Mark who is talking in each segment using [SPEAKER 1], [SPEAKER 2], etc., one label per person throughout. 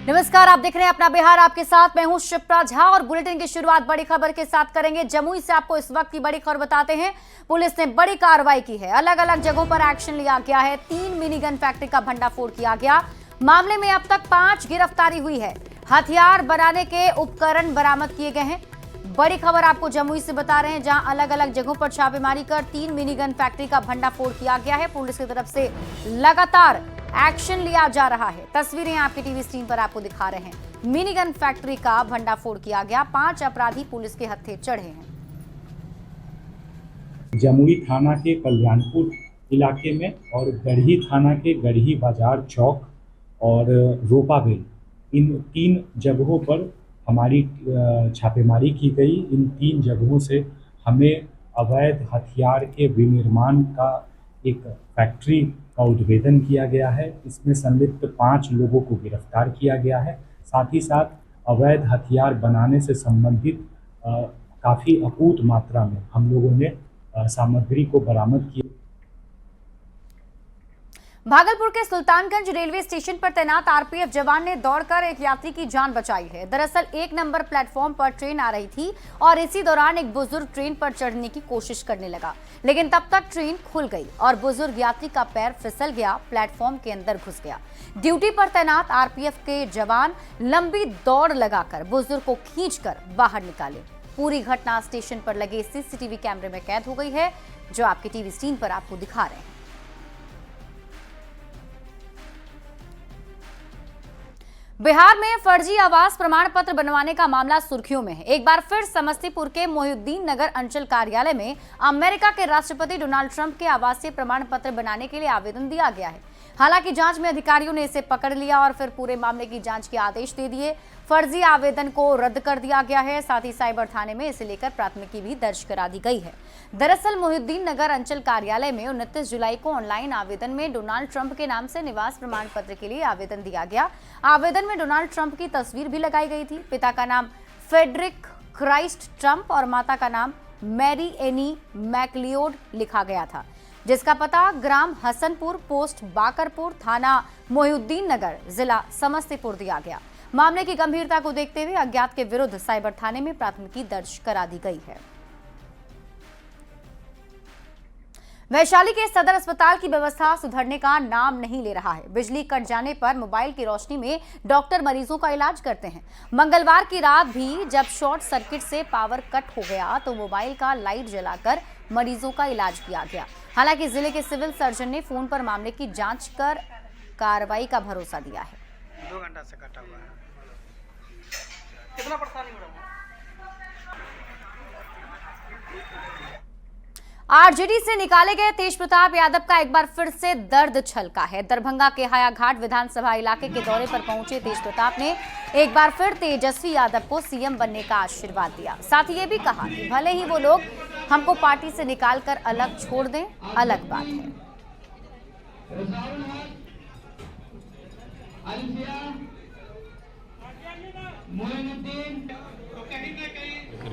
[SPEAKER 1] नमस्कार, आप देख रहे हैं अपना बिहार। आपके साथ मैं हूं शिप्रा झा और बुलेटिन की शुरुआत बड़ी खबर के साथ करेंगे। जमुई से आपको इस वक्त की बड़ी खबर बताते हैं। पुलिस ने बड़ी कार्रवाई की है, अलग अलग जगहों पर एक्शन लिया गया है। 3 मिनी गन फैक्ट्री का भंडाफोड़ किया गया। मामले में अब तक 5 गिरफ्तारी हुई है। हथियार बनाने के उपकरण बरामद किए गए हैं। बड़ी खबर आपको जमुई से बता रहे हैं, जहां अलग अलग जगहों पर छापेमारी कर 3 मिनी गन फैक्ट्री का भंडाफोड़ किया गया है। पुलिस की तरफ से लगातार एक्शन लिया जा रहा है। तस्वीरें आपकी टीवी स्क्रीन पर आपको दिखा रहे हैं। मिनी गन फैक्ट्री का भंडाफोड़ किया गया। 5 अपराधी पुलिस के हत्थे चढ़े हैं।
[SPEAKER 2] जमुई थाना के कल्याणपुर इलाके में और गढ़ी थाना के गढ़ी बाजार चौक और रोपावेल, इन 3 जगहों पर हमारी छापेमारी की गई। इन 3 जगहों से हमें अवैध हथियार के विनिर्माण का एक फैक्ट्री का उद्भेदन किया गया है। इसमें संलिप्त 5 लोगों को गिरफ्तार किया गया है। साथ ही साथ अवैध हथियार बनाने से संबंधित काफ़ी अकूत मात्रा में हम लोगों ने सामग्री को बरामद किया।
[SPEAKER 1] भागलपुर के सुल्तानगंज रेलवे स्टेशन पर तैनात आरपीएफ जवान ने दौड़कर एक यात्री की जान बचाई है। दरअसल 1 नंबर प्लेटफॉर्म पर ट्रेन आ रही थी और इसी दौरान एक बुजुर्ग ट्रेन पर चढ़ने की कोशिश करने लगा, लेकिन तब तक ट्रेन खुल गई और बुजुर्ग यात्री का पैर फिसल गया, प्लेटफॉर्म के अंदर घुस गया। ड्यूटी पर तैनात आरपीएफ के जवान लंबी दौड़ लगाकर बुजुर्ग को खींचकर बाहर निकाले। पूरी घटना स्टेशन पर लगे सीसीटीवी कैमरे में कैद हो गई है, जो आपकी टीवी स्क्रीन पर आपको दिखा रहे हैं। बिहार में फर्जी आवास प्रमाण पत्र बनवाने का मामला सुर्खियों में है। एक बार फिर समस्तीपुर के मोहिउद्दीन नगर अंचल कार्यालय में अमेरिका के राष्ट्रपति डोनाल्ड ट्रंप के आवासीय प्रमाण पत्र बनाने के लिए आवेदन दिया गया है। हालांकि जांच में अधिकारियों ने इसे पकड़ लिया और फिर पूरे मामले की जांच के आदेश दे दिए। फर्जी आवेदन को रद्द कर दिया गया है। साथ ही साइबर थाने में इसे लेकर प्राथमिकी भी दर्ज करा दी गई है। दरअसल मोहिउद्दीन नगर अंचल कार्यालय में 29 जुलाई को ऑनलाइन आवेदन में डोनाल्ड ट्रंप के नाम से निवास प्रमाण पत्र के लिए आवेदन दिया गया। आवेदन में डोनाल्ड ट्रंप की तस्वीर भी लगाई गई थी। पिता का नाम फ्रेडरिक क्राइस्ट ट्रंप और माता का नाम मैरी एनी मैकलियोड लिखा गया था, जिसका पता ग्राम हसनपुर, पोस्ट बाकरपुर, थाना मोहिउद्दीन नगर, जिला समस्तीपुर दिया गया। मामले की गंभीरता को देखते हुए अज्ञात के विरुद्ध साइबर थाने में प्राथमिकी दर्ज करा दी गई है। वैशाली के सदर अस्पताल की व्यवस्था सुधरने का नाम नहीं ले रहा है। बिजली कट जाने पर मोबाइल की रोशनी में डॉक्टर मरीजों का इलाज करते हैं। मंगलवार की रात भी जब शॉर्ट सर्किट से पावर कट हो गया तो मोबाइल का लाइट जलाकर मरीजों का इलाज किया गया। हालांकि जिले के सिविल सर्जन ने फोन पर मामले की जांच कर कार्रवाई का भरोसा दिया है।
[SPEAKER 3] 2 घंटा से कटा हुआ है। कितना परेशानी हो रहा है?
[SPEAKER 1] आरजेडी से निकाले गए तेज प्रताप यादव का एक बार फिर से दर्द छलका है। दरभंगा के हायाघाट विधानसभा इलाके के दौरे पर पहुंचे तेज प्रताप ने एक बार फिर तेजस्वी यादव को सीएम बनने का आशीर्वाद दिया। साथ ही ये भी कहा कि भले ही वो लोग हमको पार्टी से निकालकर अलग छोड़ दें, अलग बात है।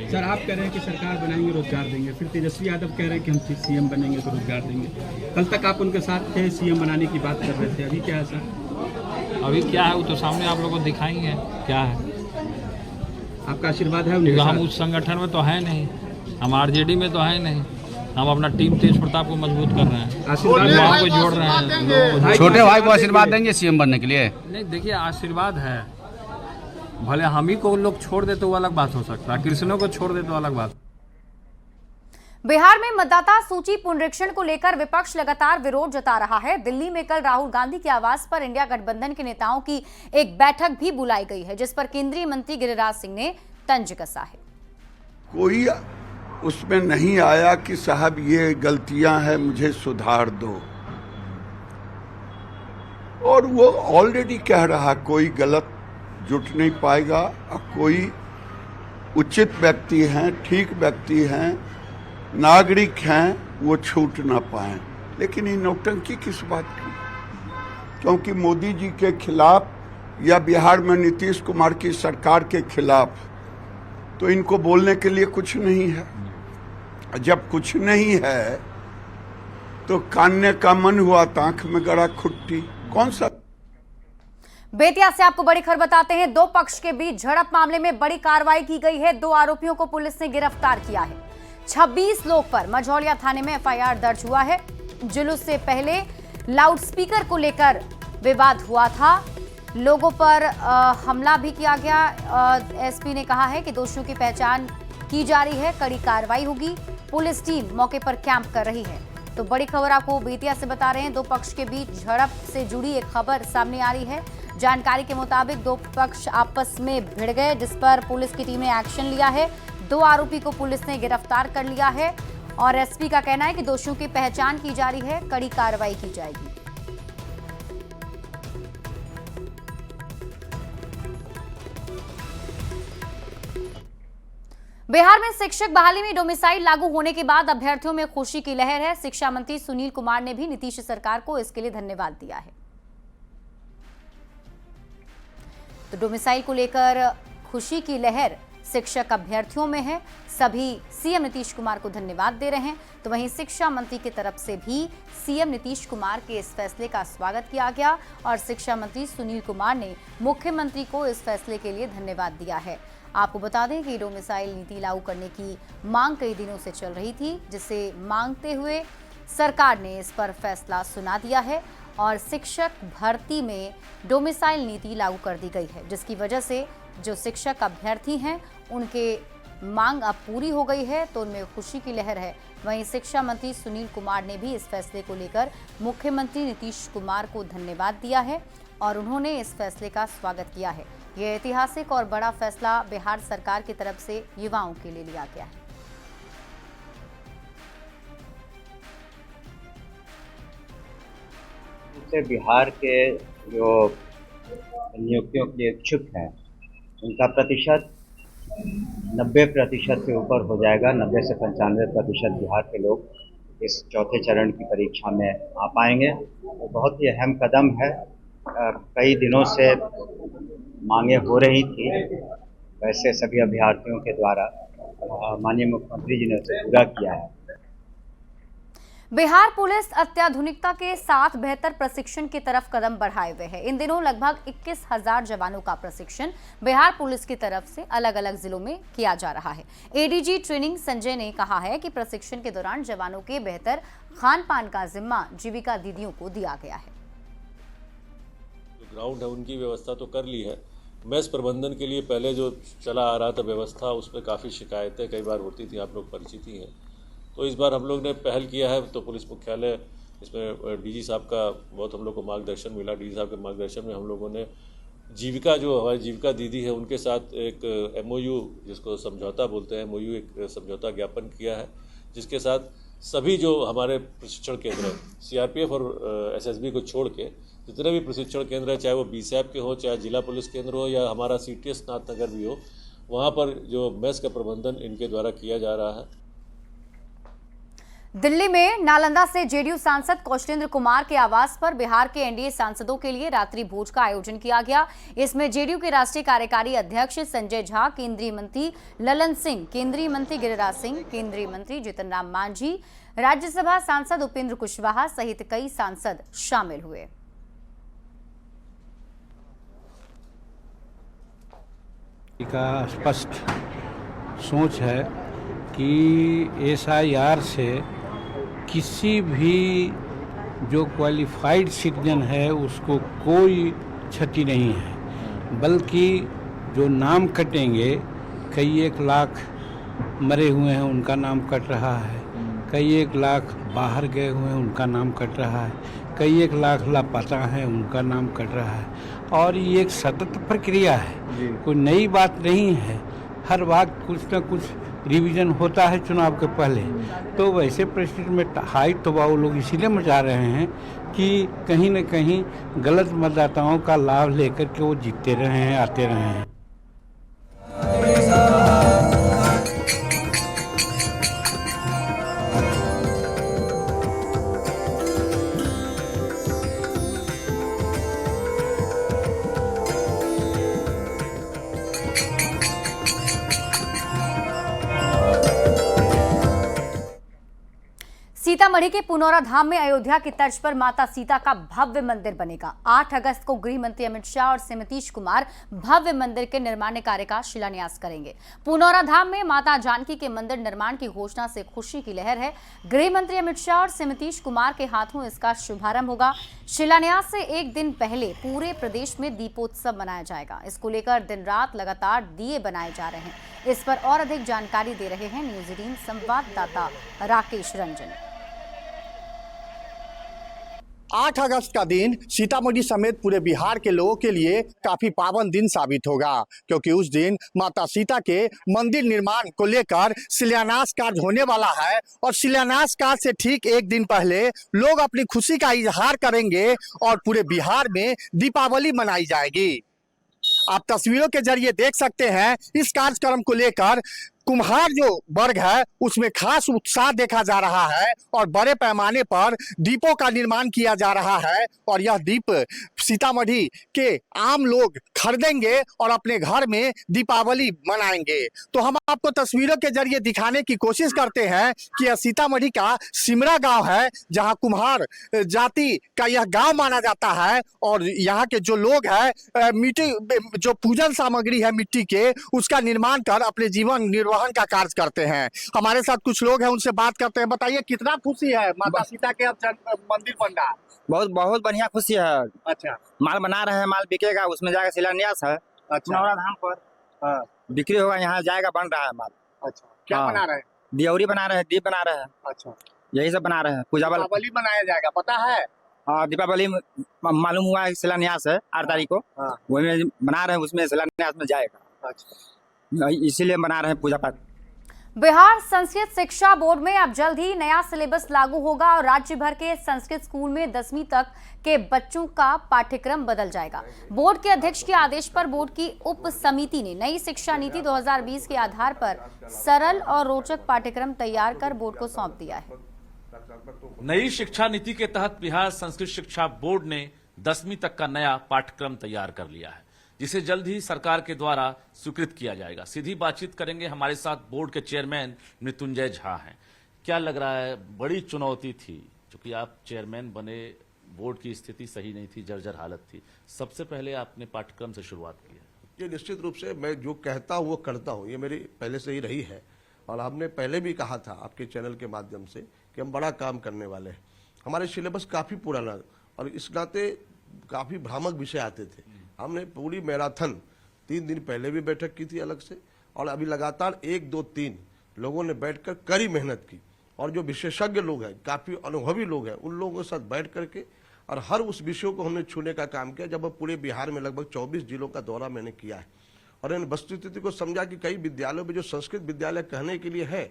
[SPEAKER 4] सर, आप कह रहे हैं कि सरकार बनाएंगे, रोजगार देंगे, फिर तेजस्वी यादव कह रहे हैं कि हम सीएम बनेंगे तो रोजगार देंगे। कल तक आप उनके साथ थे, सीएम बनाने की बात कर रहे थे, अभी क्या है सर?
[SPEAKER 5] अभी क्या है वो तो सामने आप लोगों को दिखाएंगे क्या है।
[SPEAKER 4] आपका आशीर्वाद है उनके साथ?
[SPEAKER 5] हम उस संगठन में तो है नहीं, हम आरजेडी में तो है नहीं। हम अपना टीम तेज प्रताप को मजबूत कर रहे हैं,
[SPEAKER 4] आशीर्वाद
[SPEAKER 5] को जोड़ रहे हैं।
[SPEAKER 6] छोटे भाई को आशीर्वाद देंगे सीएम बनने के लिए?
[SPEAKER 5] नहीं, देखिए आशीर्वाद है, भले हम ही को लोग छोड़ दे तो वो अलग बात हो सकता है, कृष्णों को छोड़ दे तो अलग बात।
[SPEAKER 1] बिहार में मतदाता सूची पुनरीक्षण को लेकर विपक्ष लगातार विरोध जता रहा है। दिल्ली में कल राहुल गांधी के आवास पर इंडिया गठबंधन के नेताओं की एक बैठक भी बुलाई गई है, जिस पर केंद्रीय मंत्री गिरिराज सिंह ने तंज कसा है।
[SPEAKER 7] कोई उसमें नहीं आया कि साहब ये गलतियां हैं, मुझे सुधार दो। और वो ऑलरेडी कह रहा कोई गलत जुट नहीं पाएगा और कोई उचित व्यक्ति हैं, ठीक व्यक्ति हैं, नागरिक हैं, वो छूट ना पाए। लेकिन ये नौटंकी किस बात की? क्योंकि मोदी जी के खिलाफ या बिहार में नीतीश कुमार की सरकार के खिलाफ तो इनको बोलने के लिए कुछ नहीं है। जब कुछ नहीं है तो कानने का मन हुआ तो आंख में गड़ा खुट्टी। कौन सा
[SPEAKER 1] बेतिया से आपको बड़ी खबर बताते हैं। दो पक्ष के बीच झड़प मामले में बड़ी कार्रवाई की गई है। 2 आरोपियों को पुलिस ने गिरफ्तार किया है। 26 लोग पर मझौलिया थाने में एफआईआर दर्ज हुआ है। जुलूस से पहले लाउडस्पीकर को लेकर विवाद हुआ था। लोगों पर हमला भी किया गया। एसपी ने कहा है कि दोषियों की पहचान की जा रही है, कड़ी कार्रवाई होगी। पुलिस टीम मौके पर कैंप कर रही है। तो बड़ी खबर आपको बेतिया से बता रहे हैं। 2 पक्ष के बीच झड़प से जुड़ी एक खबर सामने आ रही है। जानकारी के मुताबिक 2 पक्ष आपस में भिड़ गए, जिस पर पुलिस की टीम ने एक्शन लिया है। 2 आरोपी को पुलिस ने गिरफ्तार कर लिया है और एसपी का कहना है कि दोषियों की पहचान की जा रही है, कड़ी कार्रवाई की जाएगी। बिहार में शिक्षक बहाली में डोमिसाइल लागू होने के बाद अभ्यर्थियों में खुशी की लहर है। शिक्षा मंत्री सुनील कुमार ने भी नीतीश सरकार को इसके लिए धन्यवाद दिया है। तो डोमिसाइल को लेकर खुशी की लहर शिक्षक अभ्यर्थियों में है। सभी सीएम नीतीश कुमार को धन्यवाद दे रहे हैं। तो वहीं शिक्षा मंत्री की तरफ से भी सीएम नीतीश कुमार के इस फैसले का स्वागत किया गया और शिक्षा मंत्री सुनील कुमार ने मुख्यमंत्री को इस फैसले के लिए धन्यवाद दिया है। आपको बता दें कि डोमिसाइल नीति लागू करने की मांग कई दिनों से चल रही थी, जिसे मांगते हुए सरकार ने इस पर फैसला सुना दिया है और शिक्षक भर्ती में डोमिसाइल नीति लागू कर दी गई है, जिसकी वजह से जो शिक्षक अभ्यर्थी हैं उनके मांग अब पूरी हो गई है, तो उनमें खुशी की लहर है। वहीं शिक्षा मंत्री सुनील कुमार ने भी इस फैसले को लेकर मुख्यमंत्री नीतीश कुमार को धन्यवाद दिया है और उन्होंने इस फैसले का स्वागत किया है। यह ऐतिहासिक और बड़ा फैसला बिहार सरकार की तरफ से युवाओं के लिए लिया गया है।
[SPEAKER 8] बिहार के जो नियुक्तियों के इच्छुक हैं उनका प्रतिशत 90% से ऊपर हो जाएगा। 90 से 95% बिहार के लोग इस चौथे चरण की परीक्षा में आ पाएंगे। तो बहुत ही अहम कदम है। कई दिनों से मांगे हो रही थी, वैसे सभी अभ्यर्थियों के द्वारा माननीय मुख्यमंत्री जी ने उसे पूरा किया है।
[SPEAKER 1] बिहार पुलिस अत्याधुनिकता के साथ बेहतर प्रशिक्षण की तरफ कदम बढ़ाए हुए है। इन दिनों लगभग 21,000 जवानों का प्रशिक्षण बिहार पुलिस की तरफ से अलग अलग जिलों में किया जा रहा है। एडीजी ट्रेनिंग संजय ने कहा है कि प्रशिक्षण के दौरान जवानों के बेहतर खान पान का जिम्मा जीविका दीदियों को दिया गया है।
[SPEAKER 9] जो ग्राउंड है उनकी व्यवस्था तो कर ली है। मेस प्रबंधन के लिए पहले जो चला आ रहा था व्यवस्था, उस पर काफ़ी शिकायतें कई बार होती थी, आप लोग परिचित ही हैं। तो इस बार हम लोग ने पहल किया है, तो पुलिस मुख्यालय इसमें डीजी साहब का बहुत हम लोग को मार्गदर्शन मिला। डीजी साहब के मार्गदर्शन में हम लोगों ने जीविका, जो हमारी जीविका दीदी है, उनके साथ एक MOU, जिसको समझौता बोलते हैं, MOU एक समझौता ज्ञापन किया है, जिसके साथ सभी जो हमारे प्रशिक्षण केंद्र हैं, CRPF और SSB को छोड़ के जितने भी प्रशिक्षण केंद्र हैं, चाहे वो BSAP के हो, चाहे जिला पुलिस केंद्र हो या हमारा CTS नाथनगर भी हो, वहाँ पर जो मेस का प्रबंधन इनके द्वारा किया जा रहा है।
[SPEAKER 1] दिल्ली में नालंदा से जेडीयू सांसद कौशलेंद्र कुमार के आवास पर बिहार के एनडीए सांसदों के लिए रात्रि भोज का आयोजन किया गया। इसमें जेडीयू के राष्ट्रीय कार्यकारी अध्यक्ष संजय झा, केंद्रीय मंत्री ललन सिंह, केंद्रीय मंत्री गिरिराज सिंह, केंद्रीय मंत्री जीतन राम मांझी, राज्यसभा सांसद उपेंद्र कुशवाहा सहित कई सांसद शामिल हुए।
[SPEAKER 10] का स्पष्ट सोच है कि SIR से किसी भी जो क्वालिफाइड सिटीजन है उसको कोई क्षति नहीं है, बल्कि जो नाम कटेंगे, कई 1 लाख मरे हुए हैं उनका नाम कट रहा है, कई 1 लाख बाहर गए हुए हैं उनका नाम कट रहा है, कई 1 लाख लापता हैं उनका नाम कट रहा है। और ये एक सतत प्रक्रिया है, कोई नई बात नहीं है। हर बार कुछ न कुछ रिवीजन होता है चुनाव के पहले। तो वैसे परिस्थिति में हाई दबाव लोग इसीलिए मचा रहे हैं कि कहीं न कहीं गलत मतदाताओं का लाभ लेकर के वो जीतते रहे हैं, आते रहे हैं।
[SPEAKER 1] सीतामढ़ी के पुनौरा धाम में अयोध्या की तर्ज पर माता सीता का भव्य मंदिर बनेगा। 8 अगस्त को गृह मंत्री अमित शाह और श्री नीतीश कुमार भव्य मंदिर के निर्माण कार्य का शिलान्यास करेंगे। पुनौरा धाम में माता जानकी के मंदिर निर्माण की घोषणा से खुशी की लहर है। गृह मंत्री अमित शाह और श्री नीतीश कुमार के हाथों इसका शुभारंभ होगा। शिलान्यास से एक दिन पहले पूरे प्रदेश में दीपोत्सव मनाया जाएगा। इसको लेकर दिन रात लगातार दिए बनाए जा रहे हैं। इस पर और अधिक जानकारी दे रहे हैं न्यूज 18 संवाददाता राकेश रंजन।
[SPEAKER 11] 8 अगस्त का दिन सीतामढ़ी समेत पूरे बिहार के लोगों के लिए काफी पावन दिन साबित होगा, क्योंकि उस दिन माता सीता के मंदिर निर्माण को लेकर शिलान्यास कार्य होने वाला है। और शिलान्यास कार्य से ठीक एक दिन पहले लोग अपनी खुशी का इजहार करेंगे और पूरे बिहार में दीपावली मनाई जाएगी। आप तस्वीरों के जरिए देख सकते हैं इस कार्यक्रम को लेकर कुम्हार जो वर्ग है उसमें खास उत्साह देखा जा रहा है और बड़े पैमाने पर दीपों का निर्माण किया जा रहा है। और यह दीप सीतामढ़ी के आम लोग खरीदेंगे और अपने घर में दीपावली मनाएंगे। तो हम आपको तस्वीरों के जरिए दिखाने की कोशिश करते हैं कि यह सीतामढ़ी का सिमरा गांव है, जहां कुम्हार जाति का यह गांव माना जाता है। और यहाँ के जो लोग हैं मिट्टी जो पूजन सामग्री है मिट्टी के, उसका निर्माण कर अपने जीवन निर्वहन का कार्य करते हैं। हमारे साथ कुछ लोग हैं, उनसे बात करते हैं। बताइए कितना खुशी है माता सीता के अब मंदिर बन रहा है?
[SPEAKER 12] बहुत बहुत बढ़िया खुशी है।
[SPEAKER 11] अच्छा,
[SPEAKER 12] माल बना रहे हैं, माल बिकेगा, उसमें जाकर शिलान्यास है।
[SPEAKER 11] अच्छा,
[SPEAKER 12] पुनौरा धाम पर बिक्री होगा, यहाँ जाएगा, बन रहा है माल।
[SPEAKER 11] अच्छा, क्या
[SPEAKER 12] हाँ।
[SPEAKER 11] बना रहे हैं?
[SPEAKER 12] दियौरी बना रहे हैं, दीप बना रहे हैं।
[SPEAKER 11] अच्छा,
[SPEAKER 12] यही सब बना रहे हैं। पूजा वाला
[SPEAKER 11] दीपावली मनाया जाएगा, पता है?
[SPEAKER 12] हाँ, दीपावली मालूम हुआ है, शिलान्यास है 8 तारीख को।
[SPEAKER 11] हाँ।
[SPEAKER 12] वही में बना रहे हैं, उसमें शिलान्यास में जाएगा।
[SPEAKER 11] अच्छा,
[SPEAKER 12] इसीलिए बना रहे हैं पूजा पाठ।
[SPEAKER 1] बिहार संस्कृत शिक्षा बोर्ड में अब जल्द ही नया सिलेबस लागू होगा और राज्य भर के संस्कृत स्कूल में 10वीं तक के बच्चों का पाठ्यक्रम बदल जाएगा। बोर्ड के अध्यक्ष के आदेश पर बोर्ड की उप समिति ने नई शिक्षा नीति 2020 के आधार पर सरल और रोचक पाठ्यक्रम तैयार कर बोर्ड को सौंप दिया है।
[SPEAKER 13] नई शिक्षा नीति के तहत बिहार संस्कृत शिक्षा बोर्ड ने 10वीं तक का नया पाठ्यक्रम तैयार कर लिया है, जिसे जल्द ही सरकार के द्वारा स्वीकृत किया जाएगा। सीधी बातचीत करेंगे, हमारे साथ बोर्ड के चेयरमैन मृत्युंजय झा हैं। क्या लग रहा है, बड़ी चुनौती थी, क्योंकि आप चेयरमैन बने, बोर्ड की स्थिति सही नहीं थी, जर्जर हालत थी। सबसे पहले आपने पाठ्यक्रम से शुरुआत की है।
[SPEAKER 14] ये निश्चित रूप से मैं जो कहता हूँ वो करता हूँ, ये मेरी पहले से ही रही है। और हमने पहले भी कहा था आपके चैनल के माध्यम से कि हम बड़ा काम करने वाले हैं। हमारे सिलेबस काफ़ी पुराना और इस नाते काफ़ी भ्रामक विषय आते थे। हमने पूरी मैराथन 3 दिन पहले भी बैठक की थी अलग से, और अभी लगातार 1, 2, 3 लोगों ने बैठकर कड़ी मेहनत की। और जो विशेषज्ञ लोग हैं, काफ़ी अनुभवी लोग हैं, उन लोगों के साथ बैठ करके और हर उस विषयों को हमने छूने का काम किया। जब पूरे बिहार में लगभग 24 जिलों का दौरा मैंने किया है और इन वस्तुस्थिति को समझा कि कई विद्यालयों में जो संस्कृत विद्यालय कहने के लिए है,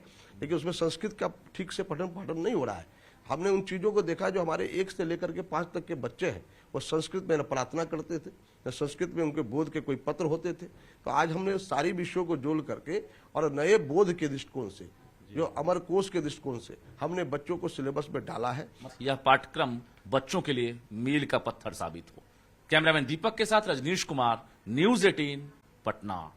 [SPEAKER 14] लेकिन उसमें संस्कृत का ठीक से पठन पाठन नहीं हो रहा है। हमने उन चीज़ों को देखा जो हमारे 1 से लेकर के 5 तक के बच्चे हैं, वो संस्कृत में न प्रार्थना करते थे, न संस्कृत में उनके बोध के कोई पत्र होते थे। तो आज हमने सारी विषयों को जोड़ करके और नए बोध के दृष्टिकोण से, जो अमरकोश के दृष्टिकोण से हमने बच्चों को सिलेबस में डाला है।
[SPEAKER 13] यह पाठ्यक्रम बच्चों के लिए मील का पत्थर साबित हो। कैमरामैन दीपक के साथ रजनीश कुमार, न्यूज 18 पटना।